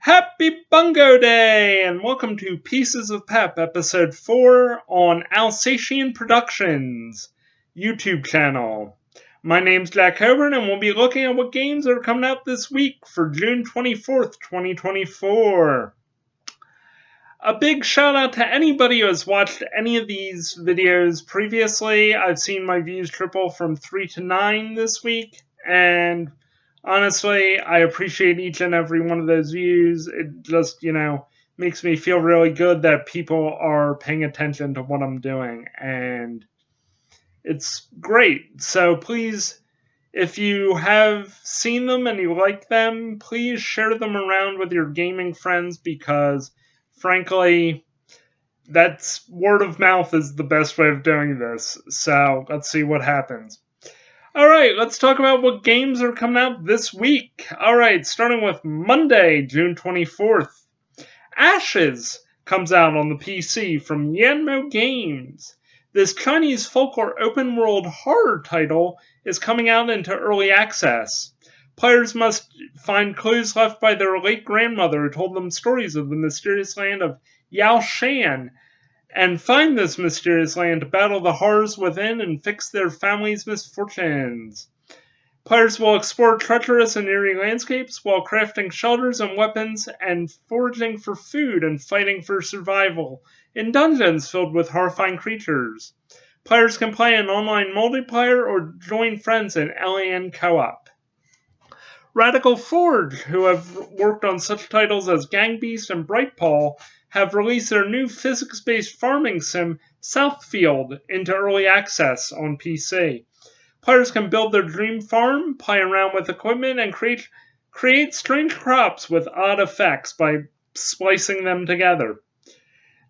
Happy Bungo Day, and welcome to Pieces of Pep, Episode 4 on Alsatian Productions YouTube channel. My name's Jack Coburn, and we'll be looking at what games are coming out this week for June 24th, 2024. A big shout out to anybody who has watched any of these videos previously. I've seen my views triple from 3 to 9 this week, and honestly, I appreciate each and every one of those views. It just, makes me feel really good that people are paying attention to what I'm doing, and it's great. So please, if you have seen them and you like them, please share them around with your gaming friends because, frankly, that's word of mouth is the best way of doing this. So let's see what happens. Alright, let's talk about what games are coming out this week. Alright, starting with Monday, June 24th. Ashes comes out on the PC from Yanmo Games. This Chinese folklore open-world horror title is coming out into early access. Players must find clues left by their late grandmother who told them stories of the mysterious land of Yao Shan, and find this mysterious land to battle the horrors within and fix their family's misfortunes. Players will explore treacherous and eerie landscapes while crafting shelters and weapons and foraging for food and fighting for survival in dungeons filled with horrifying creatures. Players can play in online multiplayer or join friends in LAN co-op. Radical Forge, who have worked on such titles as Gang Beast and Brightpaw, have released their new physics-based farming sim, Southfield, into early access on PC. Players can build their dream farm, play around with equipment, and create strange crops with odd effects by splicing them together.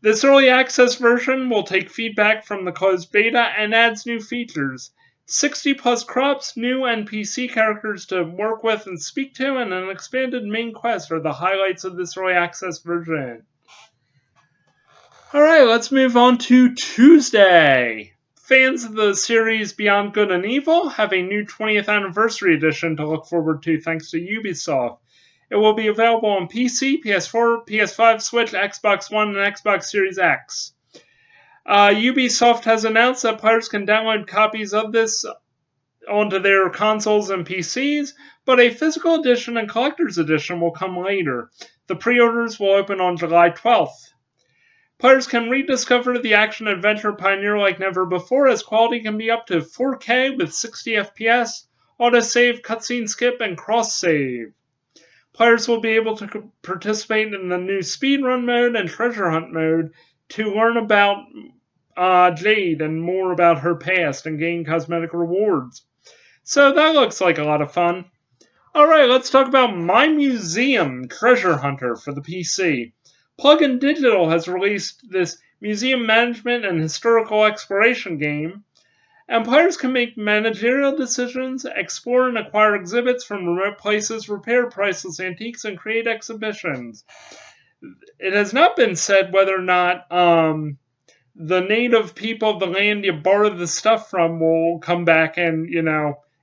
This early access version will take feedback from the closed beta and adds new features. 60 plus crops, new NPC characters to work with and speak to, and an expanded main quest are the highlights of this early access version. Alright, let's move on to Tuesday. Fans of the series Beyond Good and Evil have a new 20th anniversary edition to look forward to thanks to Ubisoft. It will be available on PC, PS4, PS5, Switch, Xbox One, and Xbox Series X. Ubisoft has announced that players can download copies of this onto their consoles and PCs, but a physical edition and collector's edition will come later. The pre-orders will open on July 12th. Players can rediscover the action-adventure Pioneer like never before, as quality can be up to 4K with 60 FPS, autosave, cutscene skip, and cross-save. Players will be able to participate in the new speedrun mode and treasure hunt mode to learn about Jade and more about her past and gain cosmetic rewards. So that looks like a lot of fun. Alright, let's talk about My Museum Treasure Hunter for the PC. Plugin Digital has released this museum management and historical exploration game, and players can make managerial decisions, explore and acquire exhibits from remote places, repair priceless antiques, and create exhibitions. It has not been said whether or not the native people of the land you borrow the stuff from will come back and,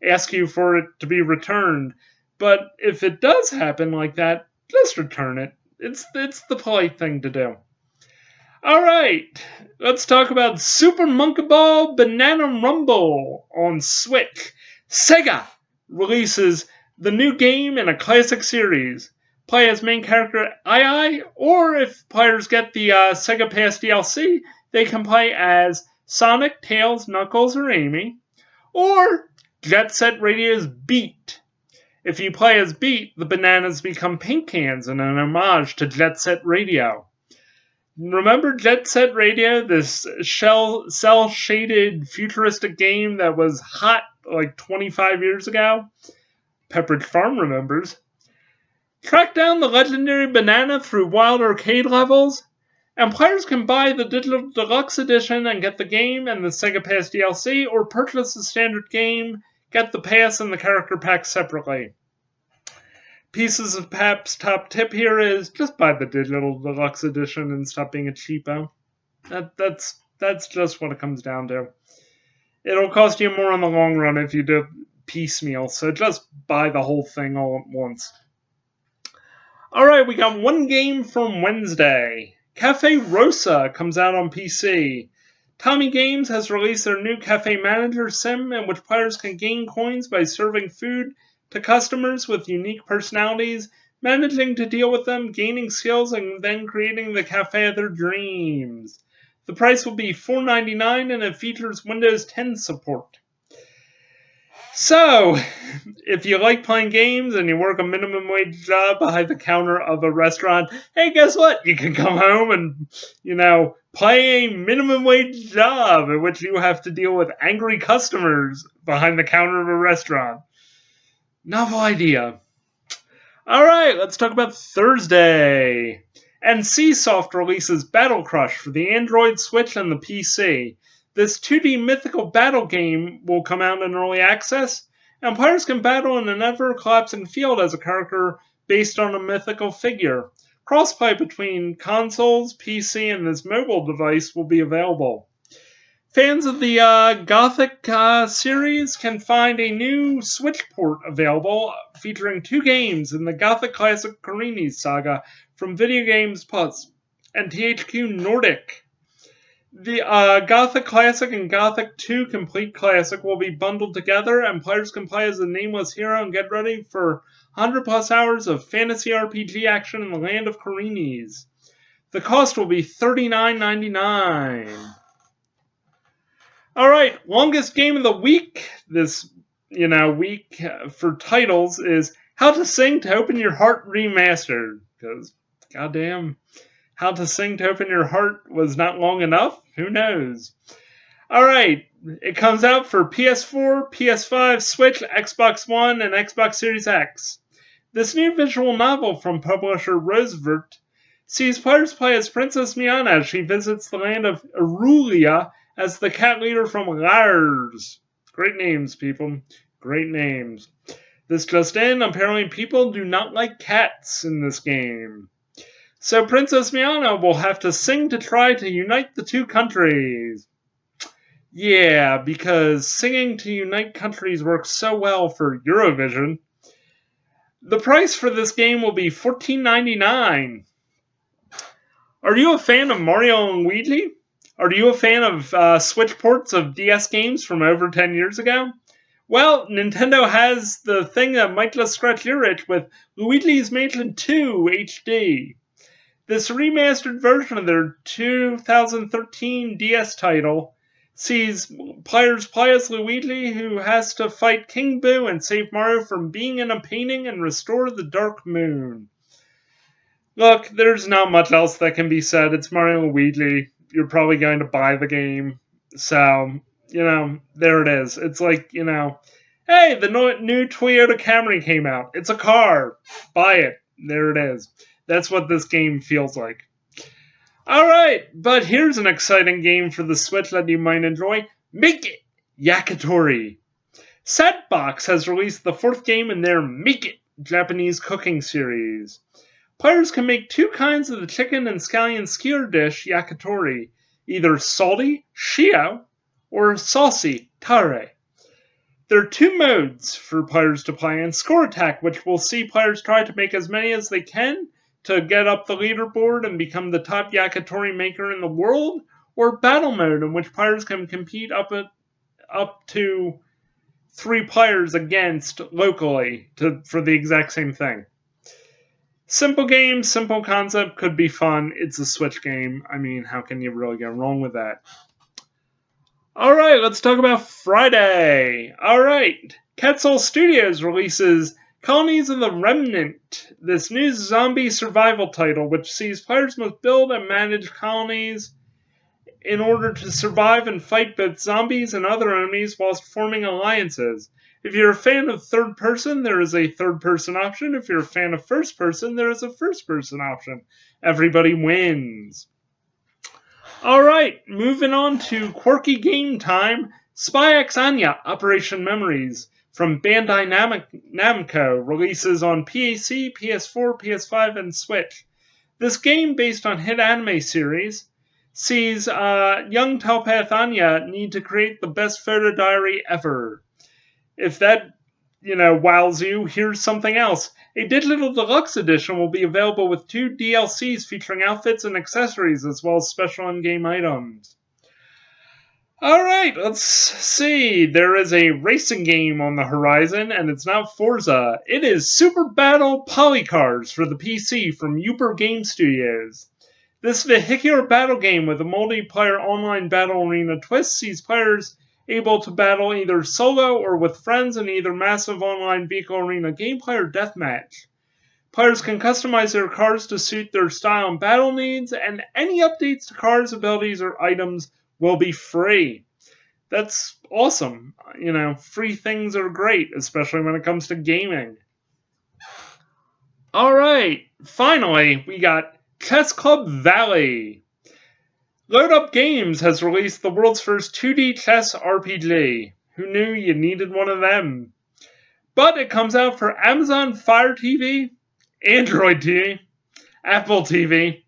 ask you for it to be returned. But if it does happen like that, just return it. It's the polite thing to do. Alright, let's talk about Super Monkey Ball Banana Rumble on Switch. Sega releases the new game in a classic series. Play as main character Ai, or if players get the Sega Pass DLC, they can play as Sonic, Tails, Knuckles, or Amy, or Jet Set Radio's Beat. If you play as Beat, the bananas become paint cans in an homage to Jet Set Radio. Remember Jet Set Radio, this cel-shaded futuristic game that was hot like 25 years ago? Pepperidge Farm remembers. Track down the legendary banana through wild arcade levels, and players can buy the Digital Deluxe Edition and get the game and the Sega Pass DLC, or purchase the standard game, get the pass and the character pack separately. Pieces of Pep's top tip here is just buy the Digital Deluxe Edition and stop being a cheapo. That's just what it comes down to. It'll cost you more in the long run if you do piecemeal, so just buy the whole thing all at once. Alright, we got one game from Wednesday. Cafe Rosa comes out on PC. Tommy Games has released their new cafe manager sim in which players can gain coins by serving food to customers with unique personalities, managing to deal with them, gaining skills, and then creating the cafe of their dreams. The price will be $4.99 and it features Windows 10 support. So, if you like playing games and you work a minimum wage job behind the counter of a restaurant, hey, guess what? You can come home and, play a minimum wage job in which you have to deal with angry customers behind the counter of a restaurant. Novel idea. Alright, let's talk about Thursday. NCSoft releases Battle Crush for the Android, Switch, and the PC. This 2D mythical battle game will come out in early access, and players can battle in an ever-collapsing field as a character based on a mythical figure. Crossplay between consoles, PC, and this mobile device will be available. Fans of the Gothic series can find a new Switch port available featuring 2 games in the Gothic classic Carini saga from Video Games Plus and THQ Nordic. The Gothic Classic and Gothic 2 Complete Classic will be bundled together, and players can play as a nameless hero and get ready for 100 plus hours of fantasy RPG action in the land of Carinis. The cost will be $39.99. Alright, longest game of the week this week for titles is How to Sing to Open Your Heart Remastered. Because, goddamn, How to Sing to Open Your Heart was not long enough? Who knows? Alright, it comes out for PS4, PS5, Switch, Xbox One, and Xbox Series X. This new visual novel from publisher Rosevert sees players play as Princess Miana as she visits the land of Erulia as the cat leader from Lars. Great names, people. Great names. This just in, apparently people do not like cats in this game. So Princess Miana will have to sing to try to unite the 2 countries. Yeah, because singing to unite countries works so well for Eurovision. The price for this game will be $14.99. Are you a fan of Mario and Luigi? Are you a fan of Switch ports of DS games from over 10 years ago? Well, Nintendo has the thing that might just scratch your itch with Luigi's Mansion 2 HD. This remastered version of their 2013 DS title sees players play as Luigi, who has to fight King Boo and save Mario from being in a painting and restore the Dark Moon. Look, there's not much else that can be said. It's Mario and Luigi. You're probably going to buy the game. So, there it is. It's like, hey, the new Toyota Camry came out. It's a car. Buy it. There it is. That's what this game feels like. Alright, but here's an exciting game for the Switch that you might enjoy. Make It! Yakitori. Setbox has released the 4th game in their Make It! Japanese cooking series. Players can make 2 kinds of the chicken and scallion skewer dish yakitori, either salty, shio, or saucy, tare. There are 2 modes for players to play in: Score Attack, which will see players try to make as many as they can to get up the leaderboard and become the top yakitori maker in the world, or Battle Mode, in which players can compete up to 3 players against locally for the exact same thing. Simple game, simple concept, could be fun. It's a Switch game. I mean, how can you really go wrong with that? Alright, let's talk about Friday. Alright, Quetzal Studios releases Colonies of the Remnant, this new zombie survival title, which sees players must build and manage colonies in order to survive and fight both zombies and other enemies whilst forming alliances. If you're a fan of third person, there is a third person option. If you're a fan of first person, there is a first person option. Everybody wins. Alright, moving on to quirky game time. Spy X Anya Operation Memories from Bandai Namco releases on PC, PS4, PS5, and Switch. This game, based on hit anime series, sees young telepath Anya need to create the best photo diary ever. If that, wows you, here's something else. A digital deluxe edition will be available with 2 DLCs featuring outfits and accessories, as well as special in-game items. Alright, let's see. There is a racing game on the horizon, and it's not Forza. It is Super Battle Polycars for the PC from Uber Game Studios. This vehicular battle game with a multiplayer online battle arena twist sees players able to battle either solo or with friends in either massive online vehicle arena gameplay or deathmatch. Players can customize their cars to suit their style and battle needs, and any updates to cars, abilities, or items will be free. That's awesome. Free things are great, especially when it comes to gaming. Alright, finally, we got Chess Club Valley. Load Up Games has released the world's first 2D chess RPG. Who knew you needed one of them? But it comes out for Amazon Fire TV, Android TV, Apple TV,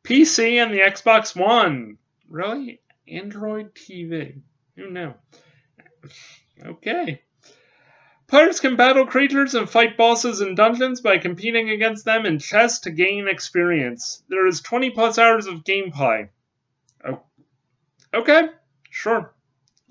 PC, and the Xbox One. Really? Android TV? Who knew? Okay. Players can battle creatures and fight bosses in dungeons by competing against them in chess to gain experience. There is 20 plus hours of gameplay. Oh, okay, sure.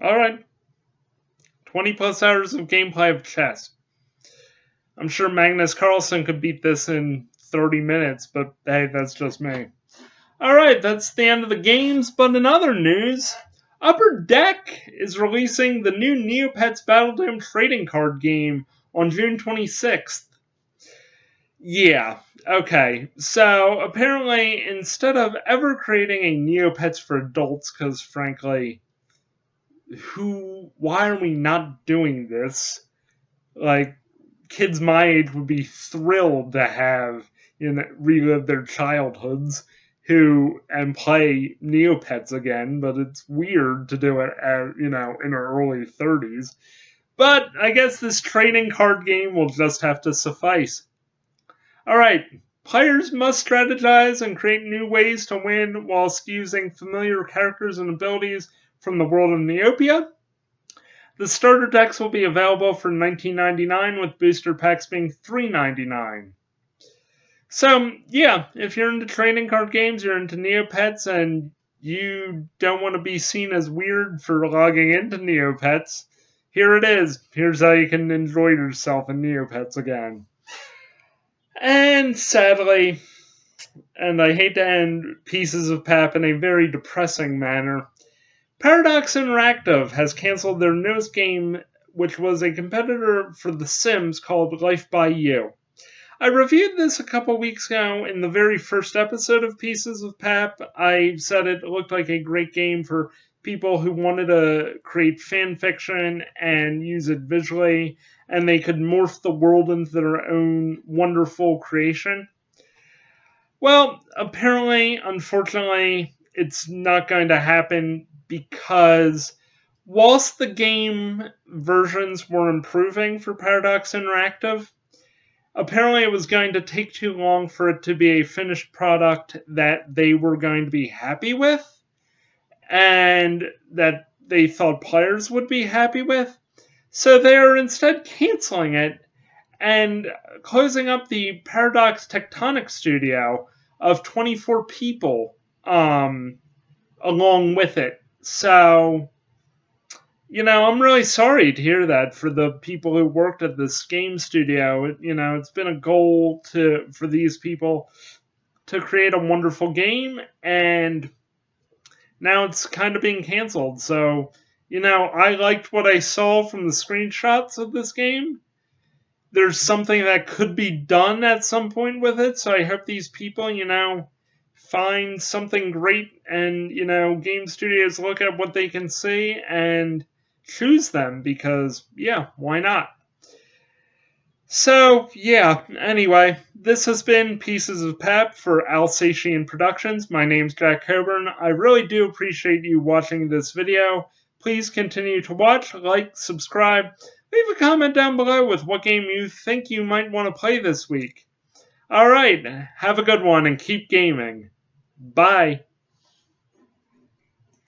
Alright. 20 plus hours of gameplay of chess. I'm sure Magnus Carlsen could beat this in 30 minutes, but hey, that's just me. Alright, that's the end of the games, but in other news, Upper Deck is releasing the new Neopets Battledome trading card game on June 26th. Yeah, okay. So, apparently, instead of ever creating a Neopets for adults, because frankly, why are we not doing this? Like, kids my age would be thrilled to have, relive their childhoods and play Neopets again, but it's weird to do it in our early 30s. But I guess this trading card game will just have to suffice. Alright, players must strategize and create new ways to win whilst using familiar characters and abilities from the world of Neopia. The starter decks will be available for $19.99, with booster packs being $3.99. So, yeah, if you're into trading card games, you're into Neopets, and you don't want to be seen as weird for logging into Neopets, here it is. Here's how you can enjoy yourself in Neopets again. And sadly, and I hate to end Pieces of Pap in a very depressing manner, Paradox Interactive has canceled their newest game, which was a competitor for The Sims called Life by You. I reviewed this a couple weeks ago in the very first episode of Pieces of Pap. I said it looked like a great game for people who wanted to create fan fiction and use it visually, and they could morph the world into their own wonderful creation. Well, apparently, unfortunately, it's not going to happen because whilst the game versions were improving for Paradox Interactive, apparently it was going to take too long for it to be a finished product that they were going to be happy with and that they thought players would be happy with. So they're instead canceling it and closing up the Paradox Tectonic studio of 24 people along with it. So, I'm really sorry to hear that for the people who worked at this game studio. It's been a goal for these people to create a wonderful game, and now it's kind of being canceled. So, I liked what I saw from the screenshots of this game. There's something that could be done at some point with it, so I hope these people, find something great, and, game studios look at what they can see and choose them, because, yeah, why not? So, yeah, anyway, this has been Pieces of Pap for Alsatian Productions. My name's Jack Coburn. I really do appreciate you watching this video. Please continue to watch, like, subscribe, leave a comment down below with what game you think you might want to play this week. Alright, have a good one and keep gaming. Bye.